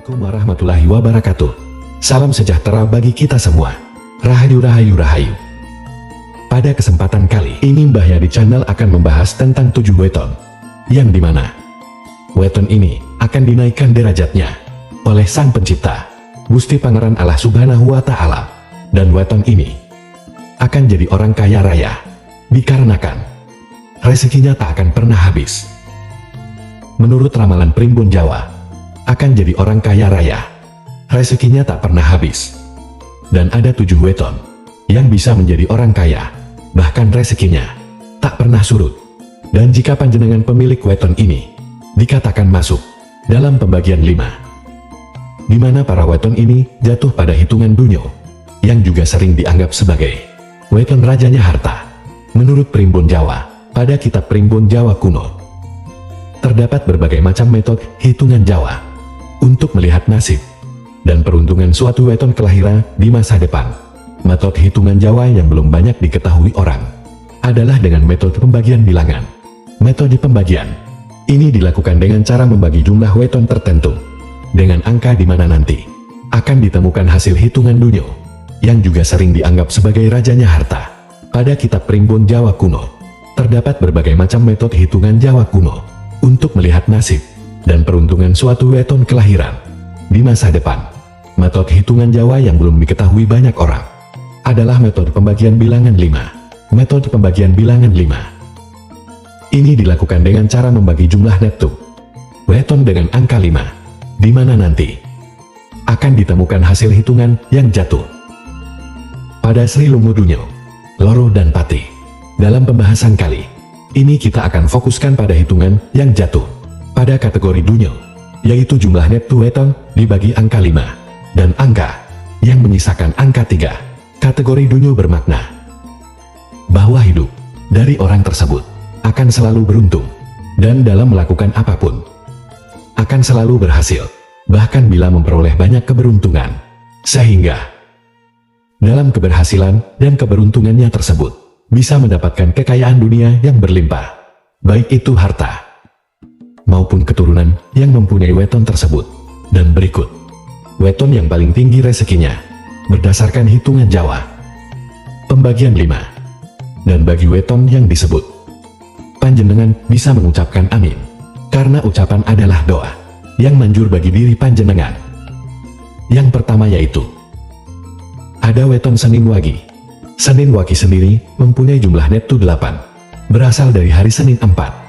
Assalamualaikum warahmatullahi wabarakatuh. Salam sejahtera bagi kita semua. Rahayu rahayu rahayu. Pada kesempatan kali ini Mbah Ya di channel akan membahas tentang 7 weton, yang dimana weton ini akan dinaikkan derajatnya oleh Sang Pencipta, Gusti Pangeran Allah Subhanahu wa Ta'ala. Dan weton ini akan jadi orang kaya raya, dikarenakan rezekinya tak akan pernah habis. Menurut ramalan Primbon Jawa, akan jadi orang kaya raya, rezekinya tak pernah habis. Dan ada 7 weton yang bisa menjadi orang kaya, bahkan rezekinya tak pernah surut. Dan jika panjenengan pemilik weton ini dikatakan masuk dalam pembagian 5, di mana para weton ini jatuh pada hitungan dunyo, yang juga sering dianggap sebagai weton rajanya harta. Menurut Primbon Jawa, pada kitab Primbon Jawa kuno, terdapat berbagai macam metode hitungan Jawa untuk melihat nasib dan peruntungan suatu weton kelahiran di masa depan. Metode hitungan Jawa yang belum banyak diketahui orang adalah dengan metode pembagian bilangan. Metode pembagian ini dilakukan dengan cara membagi jumlah weton tertentu dengan angka di mana nanti akan ditemukan hasil hitungan dunyo, yang juga sering dianggap sebagai rajanya harta. Pada kitab Primbon Jawa kuno, terdapat berbagai macam metode hitungan Jawa kuno untuk melihat nasib dan peruntungan suatu weton kelahiran di masa depan. Metode hitungan Jawa yang belum diketahui banyak orang adalah metode pembagian bilangan 5. Metode pembagian bilangan 5 ini dilakukan dengan cara membagi jumlah neptu weton dengan angka 5, di mana nanti akan ditemukan hasil hitungan yang jatuh pada Sri Lungu Dunyo, Loro dan Pati. Dalam pembahasan kali ini kita akan fokuskan pada hitungan yang jatuh pada kategori dunyo, yaitu jumlah neptu weton dibagi angka 5 dan angka yang menyisakan angka 3. Kategori dunyo bermakna bahwa hidup dari orang tersebut akan selalu beruntung, dan dalam melakukan apapun akan selalu berhasil, bahkan bila memperoleh banyak keberuntungan, sehingga dalam keberhasilan dan keberuntungannya tersebut bisa mendapatkan kekayaan dunia yang berlimpah, baik itu harta maupun keturunan yang mempunyai weton tersebut. Dan berikut weton yang paling tinggi rezekinya berdasarkan hitungan Jawa pembagian 5. Dan bagi weton yang disebut, panjenengan bisa mengucapkan amin, karena ucapan adalah doa yang manjur bagi diri panjenengan. Yang pertama yaitu ada weton Senin Wage. Senin Wage sendiri mempunyai jumlah neptu 8, berasal dari hari Senin 4.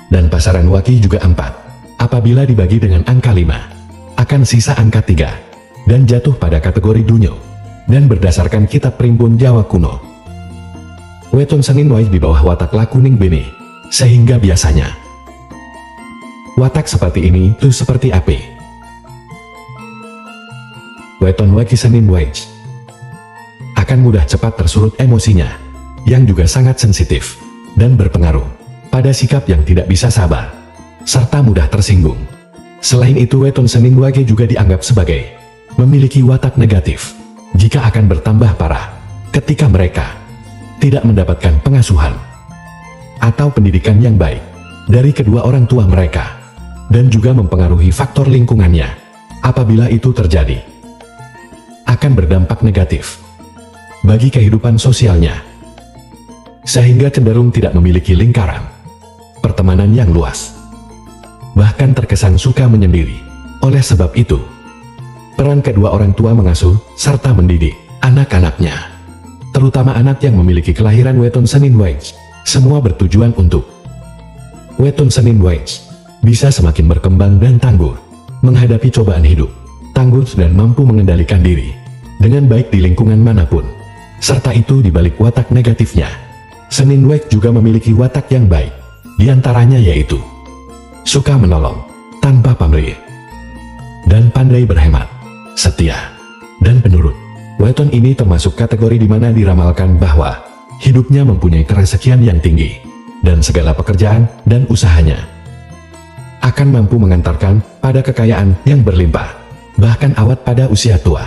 Dan pasaran Wage juga 4. Apabila dibagi dengan angka 5, akan sisa angka 3, dan jatuh pada kategori dunyo. Dan berdasarkan kitab Primbon Jawa kuno, weton Senin Wage di bawah watak lakuning bene, sehingga biasanya watak seperti ini tuh seperti apa? Weton Wage Senin Wage akan mudah cepat tersulut emosinya, yang juga sangat sensitif dan berpengaruh pada sikap yang tidak bisa sabar, serta mudah tersinggung. Selain itu, weton Senin Wage juga dianggap sebagai memiliki watak negatif jika akan bertambah parah ketika mereka tidak mendapatkan pengasuhan atau pendidikan yang baik dari kedua orang tua mereka, dan juga mempengaruhi faktor lingkungannya. Apabila itu terjadi, akan berdampak negatif bagi kehidupan sosialnya, sehingga cenderung tidak memiliki lingkaran pertemanan yang luas, bahkan terkesan suka menyendiri. Oleh sebab itu, peran kedua orang tua mengasuh serta mendidik anak-anaknya, terutama anak yang memiliki kelahiran weton Senin Wage, semua bertujuan untuk weton Senin Wage bisa semakin berkembang dan tangguh menghadapi cobaan hidup, tangguh dan mampu mengendalikan diri dengan baik di lingkungan manapun. Serta itu di balik watak negatifnya, Senin Wage juga memiliki watak yang baik. Di antaranya yaitu suka menolong tanpa pamrih, dan pandai berhemat, setia, dan penurut. Weton ini termasuk kategori di mana diramalkan bahwa hidupnya mempunyai kerezekian yang tinggi, dan segala pekerjaan dan usahanya akan mampu mengantarkan pada kekayaan yang berlimpah, bahkan awet pada usia tua.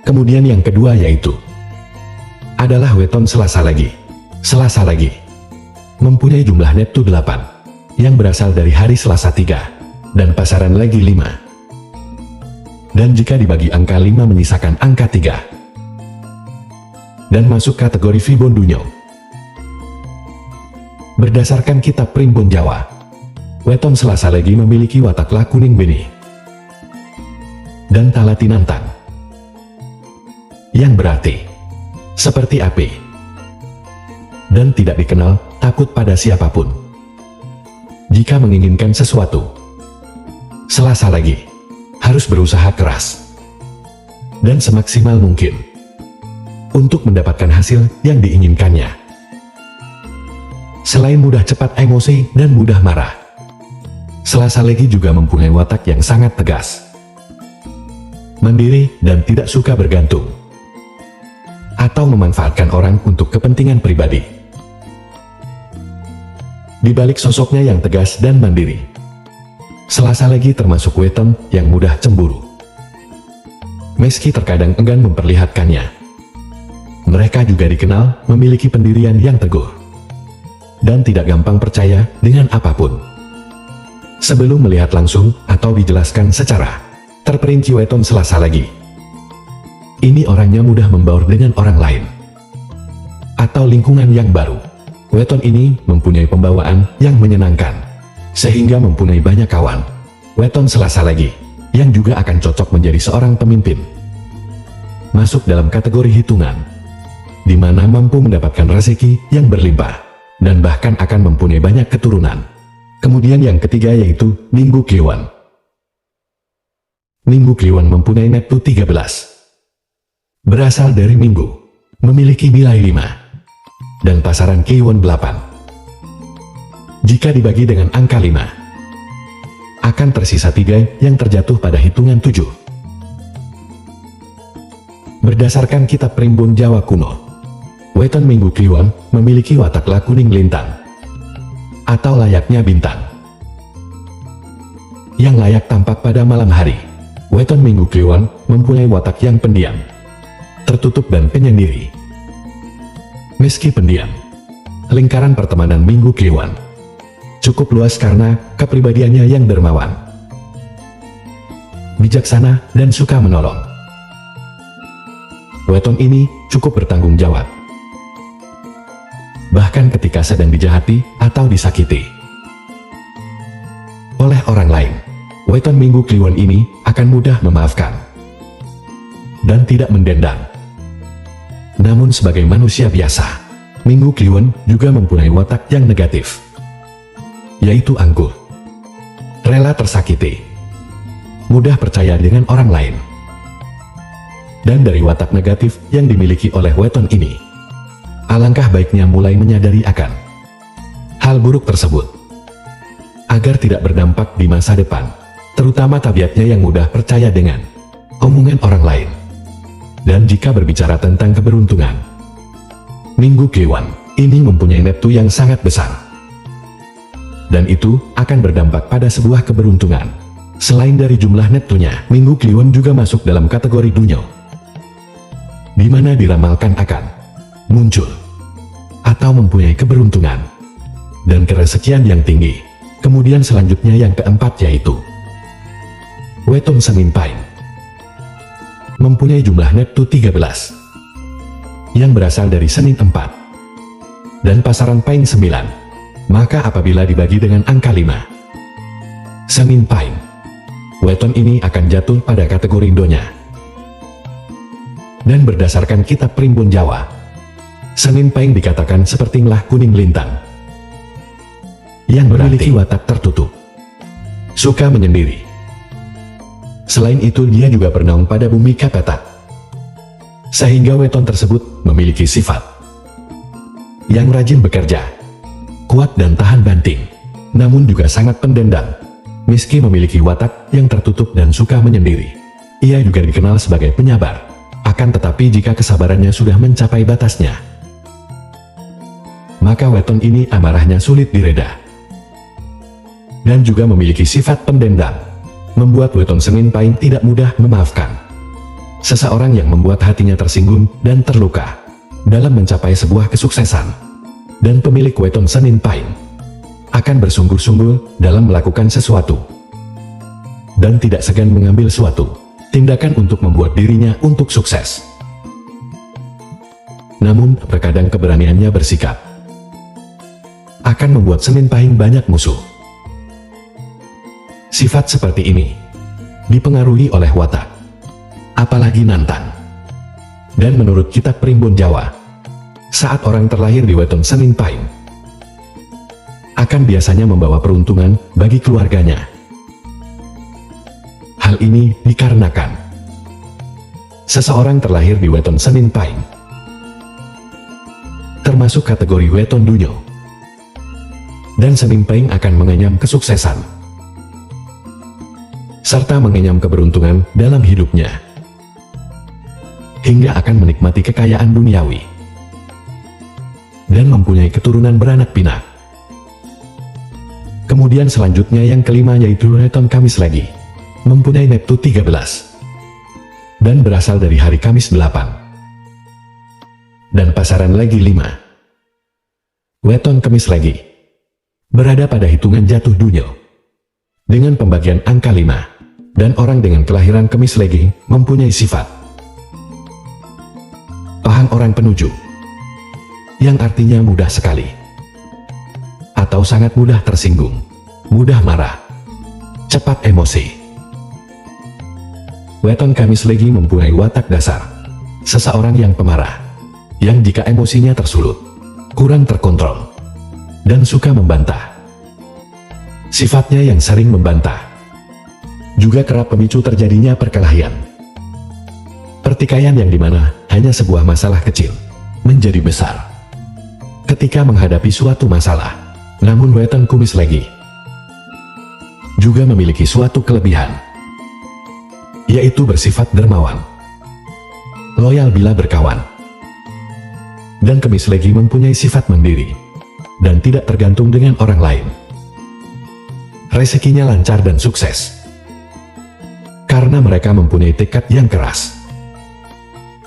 Kemudian yang kedua yaitu adalah weton Selasa Lagi. Selasa Lagi mempunyai jumlah neptu 8, yang berasal dari hari Selasa 3, dan pasaran Lagi 5. Dan jika dibagi angka 5 menyisakan angka 3. Dan masuk kategori Fibon Dunyo. Berdasarkan kitab Primbon Jawa, weton Selasa Legi memiliki watak lah kuning benih dan talati nantang, yang berarti seperti api dan tidak dikenal takut pada siapapun. Jika menginginkan sesuatu, Selasa Legi harus berusaha keras dan semaksimal mungkin untuk mendapatkan hasil yang diinginkannya. Selain mudah cepat emosi dan mudah marah, Selasa Legi juga mempunyai watak yang sangat tegas, mandiri dan tidak suka bergantung atau memanfaatkan orang untuk kepentingan pribadi. Di balik sosoknya yang tegas dan mandiri, Selasa Legi termasuk weton yang mudah cemburu. Meski terkadang enggan memperlihatkannya, mereka juga dikenal memiliki pendirian yang teguh dan tidak gampang percaya dengan apapun sebelum melihat langsung atau dijelaskan secara terperinci. Weton Selasa Legi ini orangnya mudah membaur dengan orang lain atau lingkungan yang baru. Weton ini mempunyai pembawaan yang menyenangkan sehingga mempunyai banyak kawan. Weton Selasa Legi yang juga akan cocok menjadi seorang pemimpin, masuk dalam kategori hitungan, di mana mampu mendapatkan rezeki yang berlimpah dan bahkan akan mempunyai banyak keturunan. Kemudian yang ketiga yaitu Minggu Kliwon. Minggu Kliwon mempunyai neptu 13. Berasal dari Minggu, memiliki nilai 5 dan pasaran Kliwon 8. Jika dibagi dengan angka 5, akan tersisa 3 yang terjatuh pada hitungan 7. Berdasarkan kitab Primbon Jawa kuno, weton Minggu Kliwon memiliki watak lah kuning lintang atau layaknya bintang yang layak tampak pada malam hari. Weton Minggu Kliwon mempunyai watak yang pendiam, tertutup dan penyendiri. Meski pendiam, lingkaran pertemanan Minggu Kliwon cukup luas karena kepribadiannya yang dermawan, bijaksana, dan suka menolong. Weton ini cukup bertanggung jawab, bahkan ketika sedang dijahati atau disakiti oleh orang lain. Weton Minggu Kliwon ini akan mudah memaafkan dan tidak mendendam. Namun sebagai manusia biasa, Minggu Kliwon juga mempunyai watak yang negatif, yaitu angkuh, rela tersakiti, mudah percaya dengan orang lain. Dan dari watak negatif yang dimiliki oleh weton ini, alangkah baiknya mulai menyadari akan hal buruk tersebut agar tidak berdampak di masa depan, terutama tabiatnya yang mudah percaya dengan omongan orang lain. Dan jika berbicara tentang keberuntungan, Minggu Kliwon ini mempunyai neptu yang sangat besar, dan itu akan berdampak pada sebuah keberuntungan. Selain dari jumlah neptunya, Minggu Kliwon juga masuk dalam kategori Dunyo, di mana diramalkan akan muncul atau mempunyai keberuntungan dan kerezekian yang tinggi. Kemudian selanjutnya yang keempat yaitu weton Senin Pahing, mempunyai jumlah neptu 13 yang berasal dari Senin 4 dan pasaran Pahing 9. Maka apabila dibagi dengan angka 5, Senin Pahing, weton ini akan jatuh pada kategori Donya. Dan berdasarkan kitab Primbon Jawa, Senin Pahing dikatakan seperti lah kuning lintang, yang memiliki watak tertutup, suka menyendiri. Selain itu dia juga bernaung pada bumi Kapetak, sehingga weton tersebut memiliki sifat yang rajin bekerja, kuat dan tahan banting, namun juga sangat pendendam. Meski memiliki watak yang tertutup dan suka menyendiri, ia juga dikenal sebagai penyabar. Akan tetapi jika kesabarannya sudah mencapai batasnya, maka weton ini amarahnya sulit direda, dan juga memiliki sifat pendendam, membuat weton Senin Pahing tidak mudah memaafkan seseorang yang membuat hatinya tersinggung dan terluka dalam mencapai sebuah kesuksesan. Dan pemilik weton Senin Pahing akan bersungguh-sungguh dalam melakukan sesuatu dan tidak segan mengambil suatu tindakan untuk membuat dirinya untuk sukses. Namun, terkadang keberaniannya bersikap akan membuat Senin Pahing banyak musuh. Sifat seperti ini dipengaruhi oleh watak, apalagi Nantan. Dan menurut kitab Primbon Jawa, saat orang terlahir di weton Senin Pahing, akan biasanya membawa peruntungan bagi keluarganya. Hal ini dikarenakan seseorang terlahir di weton Senin Pahing termasuk kategori weton Dunyo, dan Senin Pahing akan mengenyam kesuksesan serta mengenyam keberuntungan dalam hidupnya, hingga akan menikmati kekayaan duniawi dan mempunyai keturunan beranak pinak. Kemudian selanjutnya yang kelima yaitu weton Kamis Legi, mempunyai Neptu 13 dan berasal dari hari Kamis 8 dan pasaran Legi 5. Weton Kamis Legi berada pada hitungan jatuh Dunyo dengan pembagian angka 5, dan orang dengan kelahiran Kamis Legi mempunyai sifat pahang orang penuju, yang artinya mudah sekali atau sangat mudah tersinggung, mudah marah, cepat emosi. Weton Kamis Legi mempunyai watak dasar seseorang yang pemarah, yang jika emosinya tersulut, kurang terkontrol, dan suka membantah. Sifatnya yang sering membantah juga kerap memicu terjadinya perkelahian, pertikaian yang dimana hanya sebuah masalah kecil menjadi besar ketika menghadapi suatu masalah. Namun weton Kamis Legi juga memiliki suatu kelebihan, yaitu bersifat dermawan, loyal bila berkawan, dan Kamis Legi mempunyai sifat mandiri dan tidak tergantung dengan orang lain. Rezekinya lancar dan sukses karena mereka mempunyai tekad yang keras,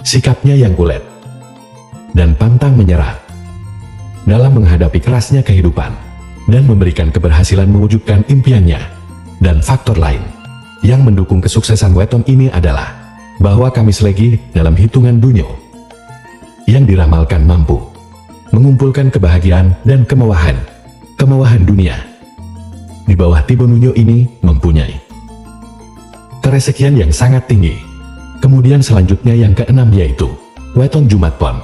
sikapnya yang kuat, dan pantang menyerah dalam menghadapi kerasnya kehidupan dan memberikan keberhasilan mewujudkan impiannya. Dan faktor lain yang mendukung kesuksesan weton ini adalah bahwa Kamis Legi dalam hitungan Dunyo yang diramalkan mampu mengumpulkan kebahagiaan dan kemewahan dunia. Di bawah tipe Dunyo ini mempunyai kerezekian yang sangat tinggi. Kemudian selanjutnya yang keenam yaitu weton Jumat Pon,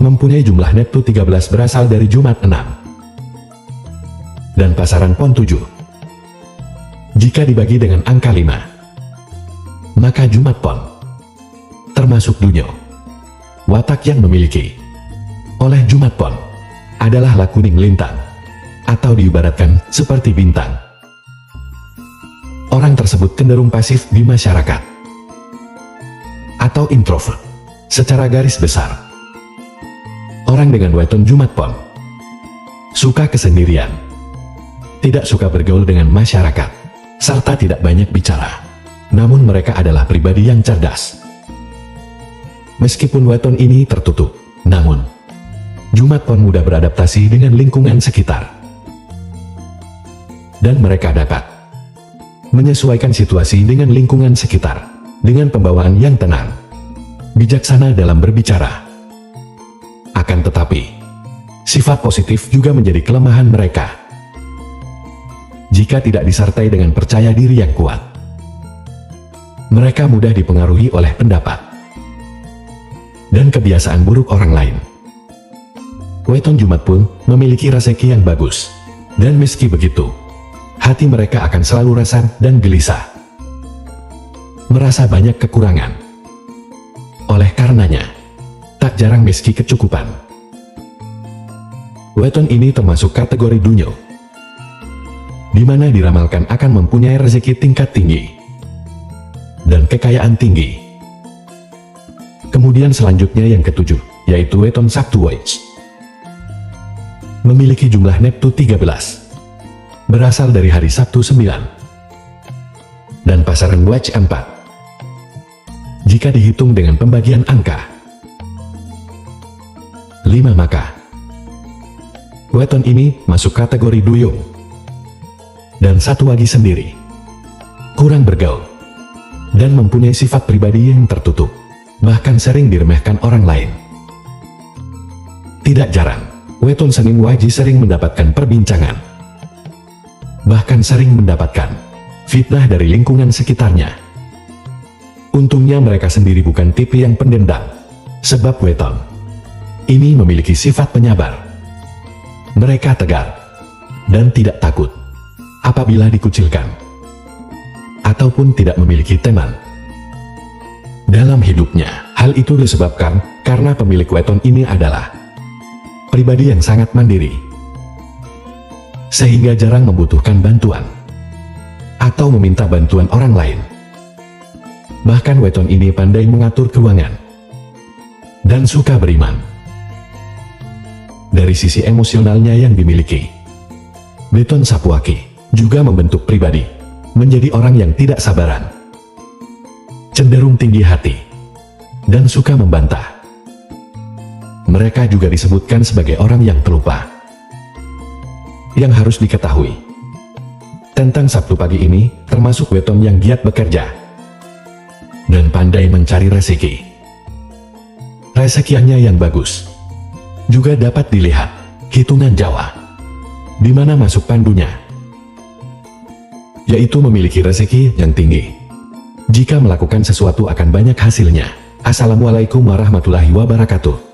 mempunyai jumlah Neptu 13 berasal dari Jumat 6 dan pasaran Pon 7. Jika dibagi dengan angka 5, maka Jumat Pon termasuk Dunyo. Watak yang memiliki oleh Jumat Pon adalah lakuning lintang, atau diibaratkan seperti bintang. Orang tersebut cenderung pasif di masyarakat atau introvert secara garis besar. Orang dengan weton Jumat Pon suka kesendirian, tidak suka bergaul dengan masyarakat, serta tidak banyak bicara. Namun mereka adalah pribadi yang cerdas. Meskipun weton ini tertutup, namun Jumat Pon mudah beradaptasi dengan lingkungan sekitar, dan mereka dapat menyesuaikan situasi dengan lingkungan sekitar dengan pembawaan yang tenang, bijaksana dalam berbicara. Akan tetapi, sifat positif juga menjadi kelemahan mereka. Jika tidak disertai dengan percaya diri yang kuat, mereka mudah dipengaruhi oleh pendapat dan kebiasaan buruk orang lain. Weton Jumat pun memiliki rezeki yang bagus, dan meski begitu, hati mereka akan selalu resah dan gelisah, merasa banyak kekurangan. Oleh karenanya, tak jarang meski kecukupan. Weton ini termasuk kategori Dunyo, di mana diramalkan akan mempunyai rezeki tingkat tinggi dan kekayaan tinggi. Kemudian selanjutnya yang ketujuh, yaitu weton Sabtu Wage, memiliki jumlah Neptu 13, berasal dari hari Sabtu 9, dan pasaran Wage 4. Jika dihitung dengan pembagian angka 5, maka weton ini masuk kategori Duyung. Dan satu lagi sendiri, kurang bergaul, dan mempunyai sifat pribadi yang tertutup, bahkan sering diremehkan orang lain. Tidak jarang, weton Senin Waji sering mendapatkan perbincangan, bahkan sering mendapatkan fitnah dari lingkungan sekitarnya. Untungnya mereka sendiri bukan tipe yang pendendam, sebab weton ini memiliki sifat penyabar. Mereka tegar dan tidak takut apabila dikucilkan, ataupun tidak memiliki teman dalam hidupnya. Hal itu disebabkan karena pemilik weton ini adalah pribadi yang sangat mandiri, sehingga jarang membutuhkan bantuan atau meminta bantuan orang lain. Bahkan weton ini pandai mengatur keuangan dan suka beriman. Dari sisi emosionalnya yang dimiliki, weton Sapuaki juga membentuk pribadi menjadi orang yang tidak sabaran, cenderung tinggi hati, dan suka membantah. Mereka juga disebutkan sebagai orang yang pelupa. Yang harus diketahui tentang Sabtu pagi ini, termasuk weton yang giat bekerja dan pandai mencari rezeki. Rezekiannya yang bagus juga dapat dilihat hitungan Jawa, di mana masuk pandunya, yaitu memiliki rezeki yang tinggi. Jika melakukan sesuatu akan banyak hasilnya. Assalamualaikum warahmatullahi wabarakatuh.